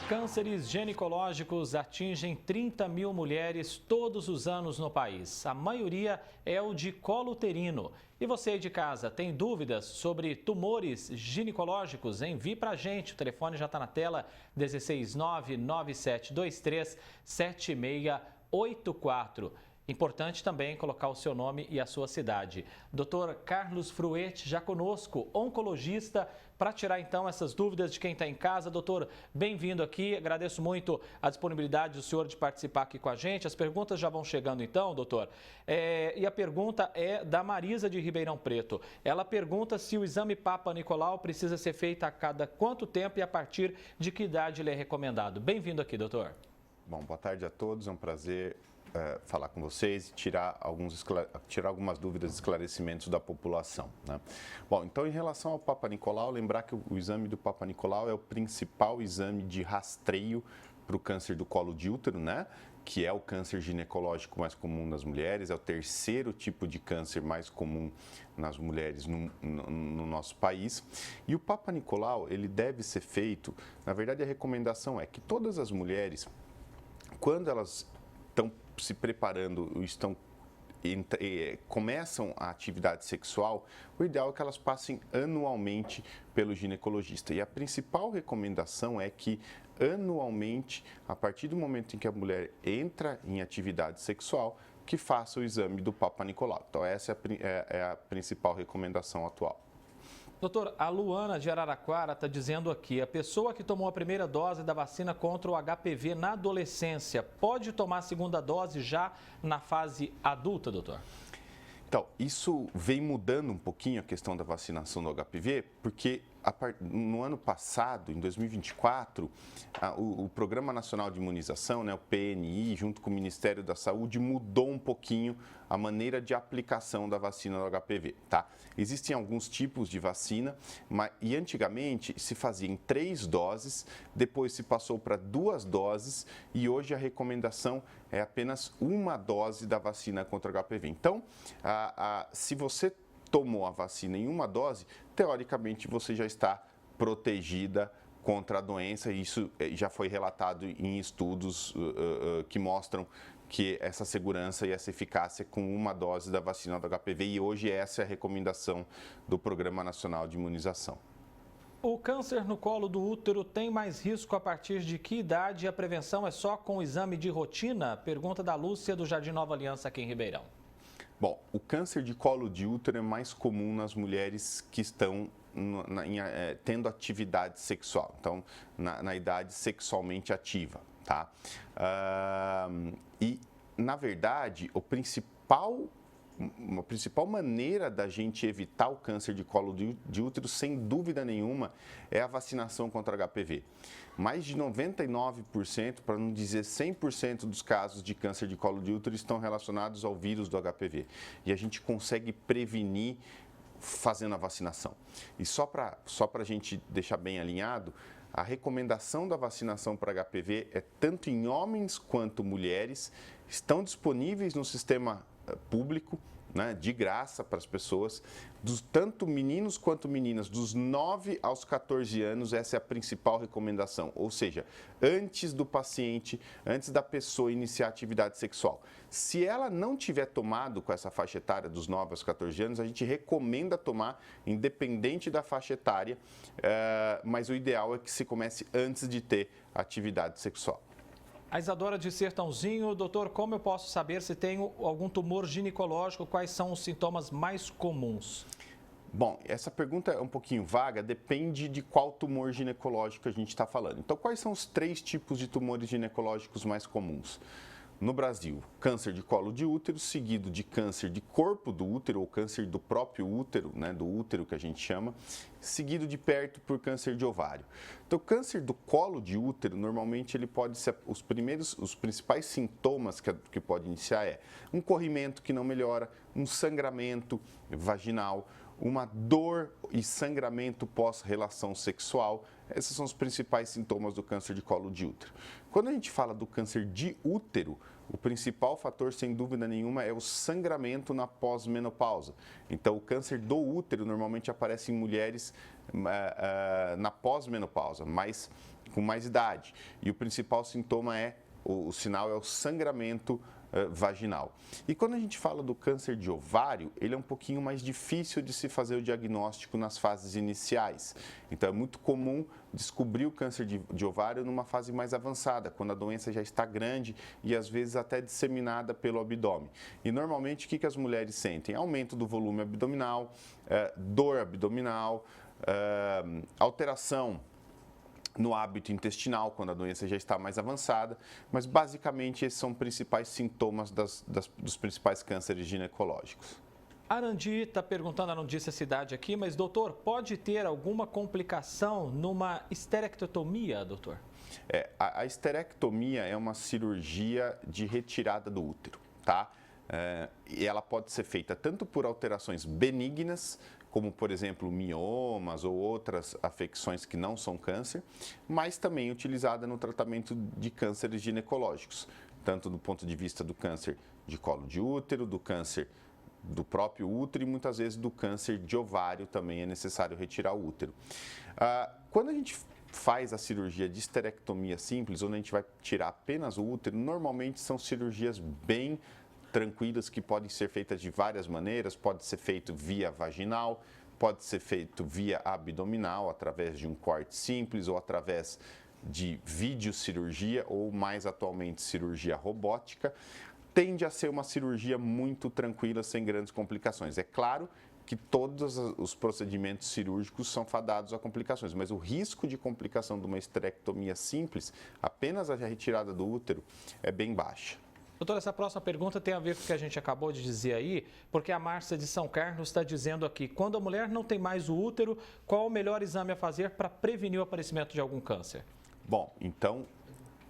Cânceres ginecológicos atingem 30 mil mulheres todos os anos no país. A maioria é o de colo uterino. E você aí de casa, tem dúvidas sobre tumores ginecológicos? Envie para a gente. O telefone já está na tela, 16997237684. Importante também colocar o seu nome e a sua cidade. Dr. Carlos Fruet já conosco, oncologista, para tirar então essas dúvidas de quem está em casa. Doutor, bem-vindo aqui. Agradeço muito a disponibilidade do senhor de participar aqui com a gente. As perguntas já vão chegando então, doutor. E a pergunta é da Marisa de Ribeirão Preto. Ela pergunta se o exame Papa Nicolau precisa ser feito a cada quanto tempo e a partir de que idade ele é recomendado. Bem-vindo aqui, doutor. Bom, boa tarde a todos. É um prazer falar com vocês e tirar algumas dúvidas e esclarecimentos da população, né? Bom, então em relação ao Papa Nicolau, lembrar que o exame do Papa Nicolau é o principal exame de rastreio para o câncer do colo de útero, né? Que é o câncer ginecológico mais comum nas mulheres, é o terceiro tipo de câncer mais comum nas mulheres no nosso país. E o Papa Nicolau, ele deve ser feito, na verdade a recomendação é que todas as mulheres, quando elas estão se preparando, começam a atividade sexual, o ideal é que elas passem anualmente pelo ginecologista. E a principal recomendação é que anualmente, a partir do momento em que a mulher entra em atividade sexual, que faça o exame do Papa Nicolau. Então essa é a principal recomendação atual. Doutor, a Luana de Araraquara está dizendo aqui, a pessoa que tomou a primeira dose da vacina contra o HPV na adolescência pode tomar a segunda dose já na fase adulta, doutor? Então, isso vem mudando um pouquinho a questão da vacinação do HPV, porque no ano passado, em 2024, o Programa Nacional de Imunização, né, o PNI, junto com o Ministério da Saúde, mudou um pouquinho a maneira de aplicação da vacina do HPV, tá? Existem alguns tipos de vacina, e antigamente se fazia em 3 doses, depois se passou para 2 doses e hoje a recomendação é apenas 1 dose da vacina contra o HPV. Então, se você tomou a vacina em 1 dose, teoricamente você já está protegida contra a doença. Isso já foi relatado em estudos que mostram que essa segurança e essa eficácia com 1 dose da vacina do HPV, e hoje essa é a recomendação do Programa Nacional de Imunização. O câncer no colo do útero tem mais risco a partir de que idade? A prevenção é só com o exame de rotina? Pergunta da Lúcia do Jardim Nova Aliança aqui em Ribeirão. Bom, o câncer de colo de útero é mais comum nas mulheres que estão tendo atividade sexual, então na idade sexualmente ativa, tá? E, na verdade, a principal maneira da gente evitar o câncer de colo de útero, sem dúvida nenhuma, é a vacinação contra HPV. Mais de 99%, para não dizer 100% dos casos de câncer de colo de útero estão relacionados ao vírus do HPV. E a gente consegue prevenir fazendo a vacinação. E só para a gente deixar bem alinhado, a recomendação da vacinação para HPV é tanto em homens quanto mulheres, estão disponíveis no sistema público, né, de graça para as pessoas, tanto meninos quanto meninas, dos 9 aos 14 anos, essa é a principal recomendação, ou seja, antes do paciente, antes da pessoa iniciar a atividade sexual. Se ela não tiver tomado com essa faixa etária dos 9 aos 14 anos, a gente recomenda tomar, independente da faixa etária, mas o ideal é que se comece antes de ter atividade sexual. A Isadora de Sertãozinho, doutor, como eu posso saber se tenho algum tumor ginecológico? Quais são os sintomas mais comuns? Bom, essa pergunta é um pouquinho vaga, depende de qual tumor ginecológico a gente está falando. Então, quais são os 3 tipos de tumores ginecológicos mais comuns? No Brasil, câncer de colo de útero, seguido de câncer de corpo do útero, ou câncer do próprio útero, né, do útero que a gente chama, seguido de perto por câncer de ovário. Então, o câncer do colo de útero, normalmente ele pode ser, os principais sintomas que pode iniciar é um corrimento que não melhora, um sangramento vaginal, uma dor e sangramento pós-relação sexual. Esses são os principais sintomas do câncer de colo de útero. Quando a gente fala do câncer de útero, o principal fator, sem dúvida nenhuma, é o sangramento na pós-menopausa. Então, o câncer do útero normalmente aparece em mulheres na pós-menopausa, mas com mais idade. E o principal sintoma o sinal é o sangramento vaginal. E quando a gente fala do câncer de ovário, ele é um pouquinho mais difícil de se fazer o diagnóstico nas fases iniciais. Então é muito comum descobrir o câncer de ovário numa fase mais avançada, quando a doença já está grande e às vezes até disseminada pelo abdômen. E normalmente o que as mulheres sentem? Aumento do volume abdominal, dor abdominal, alteração no hábito intestinal, quando a doença já está mais avançada, mas basicamente esses são os principais sintomas dos principais cânceres ginecológicos. Arandi está perguntando, não disse a cidade aqui, mas doutor, pode ter alguma complicação numa esterectomia, doutor? A esterectomia é uma cirurgia de retirada do útero, tá? E ela pode ser feita tanto por alterações benignas, como, por exemplo, miomas ou outras afecções que não são câncer, mas também utilizada no tratamento de cânceres ginecológicos, tanto do ponto de vista do câncer de colo de útero, do câncer do próprio útero e muitas vezes do câncer de ovário também é necessário retirar o útero. Quando a gente faz a cirurgia de esterectomia simples, onde a gente vai tirar apenas o útero, normalmente são cirurgias bem tranquilas que podem ser feitas de várias maneiras, pode ser feito via vaginal, pode ser feito via abdominal, através de um corte simples ou através de videocirurgia ou mais atualmente cirurgia robótica. Tende a ser uma cirurgia muito tranquila, sem grandes complicações. É claro que todos os procedimentos cirúrgicos são fadados a complicações, mas o risco de complicação de uma esterectomia simples, apenas a retirada do útero, é bem baixa. Doutor, essa próxima pergunta tem a ver com o que a gente acabou de dizer aí, porque a Márcia de São Carlos está dizendo aqui, quando a mulher não tem mais o útero, qual o melhor exame a fazer para prevenir o aparecimento de algum câncer? Bom, então,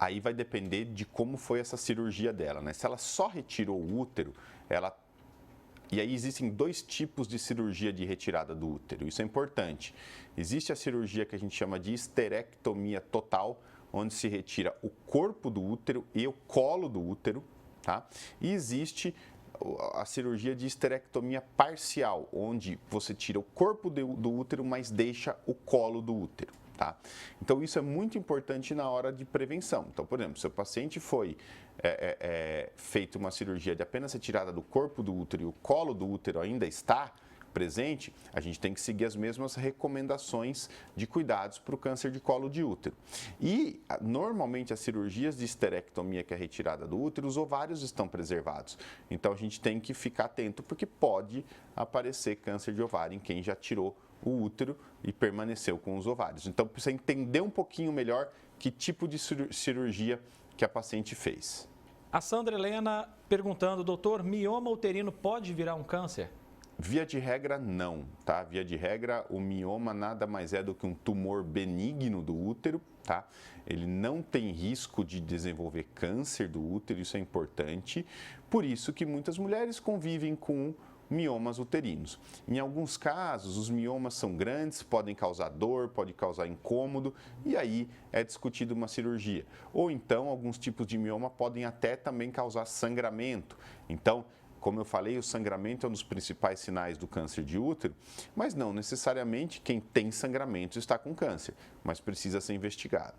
aí vai depender de como foi essa cirurgia dela, né? Se ela só retirou o útero, E aí existem dois tipos de cirurgia de retirada do útero, isso é importante. Existe a cirurgia que a gente chama de histerectomia total, onde se retira o corpo do útero e o colo do útero, tá? E existe a cirurgia de histerectomia parcial, onde você tira o corpo do útero, mas deixa o colo do útero, tá? Então isso é muito importante na hora de prevenção. Então, por exemplo, se o paciente foi feita uma cirurgia de apenas retirada do corpo do útero e o colo do útero ainda está presente, a gente tem que seguir as mesmas recomendações de cuidados para o câncer de colo de útero. E, normalmente, as cirurgias de histerectomia, que é a retirada do útero, os ovários estão preservados. Então, a gente tem que ficar atento, porque pode aparecer câncer de ovário em quem já tirou o útero e permaneceu com os ovários. Então, precisa entender um pouquinho melhor que tipo de cirurgia que a paciente fez. A Sandra Helena perguntando, doutor, mioma uterino pode virar um câncer? Via de regra, não, tá? Via de regra, o mioma nada mais é do que um tumor benigno do útero, tá? Ele não tem risco de desenvolver câncer do útero, isso é importante. Por isso que muitas mulheres convivem com miomas uterinos. Em alguns casos, os miomas são grandes, podem causar dor, pode causar incômodo, e aí é discutida uma cirurgia. Ou então, alguns tipos de mioma podem até também causar sangramento. Então, como eu falei, o sangramento é um dos principais sinais do câncer de útero, mas não necessariamente quem tem sangramento está com câncer, mas precisa ser investigado.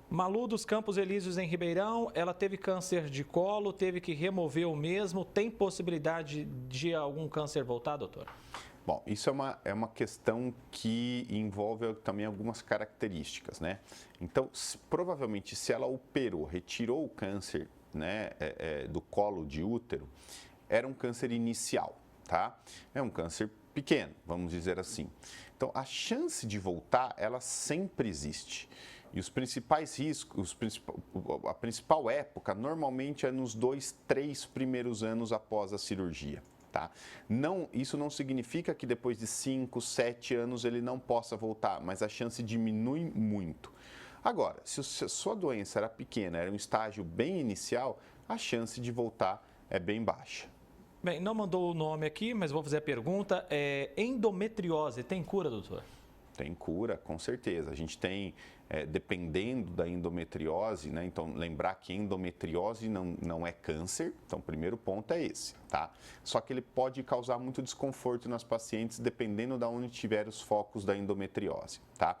Malu dos Campos Elíseos, em Ribeirão, ela teve câncer de colo, teve que remover o mesmo. Tem possibilidade de algum câncer voltar, doutor? Bom, isso é uma questão que envolve também algumas características, né? Então, provavelmente, se ela operou, retirou o câncer, né, do colo de útero, era um câncer inicial, tá? É um câncer pequeno, vamos dizer assim. Então, a chance de voltar, ela sempre existe. E os principais riscos, a principal época, normalmente é nos 2, 3 primeiros anos após a cirurgia, tá? Isso não significa que depois de 5, 7 anos ele não possa voltar, mas a chance diminui muito. Agora, se a sua doença era pequena, era um estágio bem inicial, a chance de voltar é bem baixa. Bem, não mandou o nome aqui, mas vou fazer a pergunta. Endometriose tem cura, doutor? Tem cura, com certeza. A gente tem dependendo da endometriose, né? Então, lembrar que endometriose não é câncer, então o primeiro ponto é esse, tá? Só que ele pode causar muito desconforto nas pacientes, dependendo de onde tiver os focos da endometriose, tá?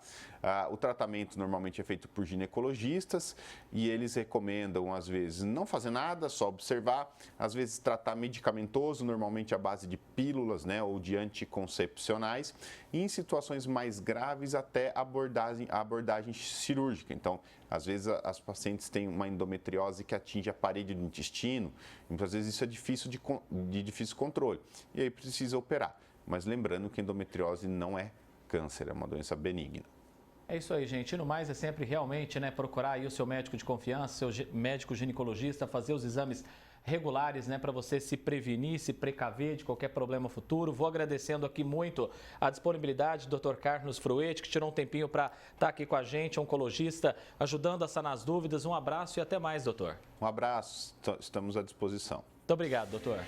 O tratamento normalmente é feito por ginecologistas e eles recomendam, às vezes, não fazer nada, só observar, às vezes tratar medicamentoso, normalmente à base de pílulas, né, ou de anticoncepcionais, e em situações mais graves até a abordagem cirúrgica. Então, às vezes as pacientes têm uma endometriose que atinge a parede do intestino, muitas vezes isso é difícil de difícil controle, e aí precisa operar. Mas lembrando que endometriose não é câncer, é uma doença benigna. É isso aí, gente. E no mais é sempre realmente, né, procurar aí o seu médico de confiança, seu médico ginecologista, fazer os exames regulares, né, para você se prevenir, se precaver de qualquer problema futuro. Vou agradecendo aqui muito a disponibilidade do Dr. Carlos Fruetti, que tirou um tempinho para estar aqui com a gente, oncologista, ajudando a sanar as dúvidas. Um abraço e até mais, doutor. Um abraço, estamos à disposição. Muito obrigado, doutor.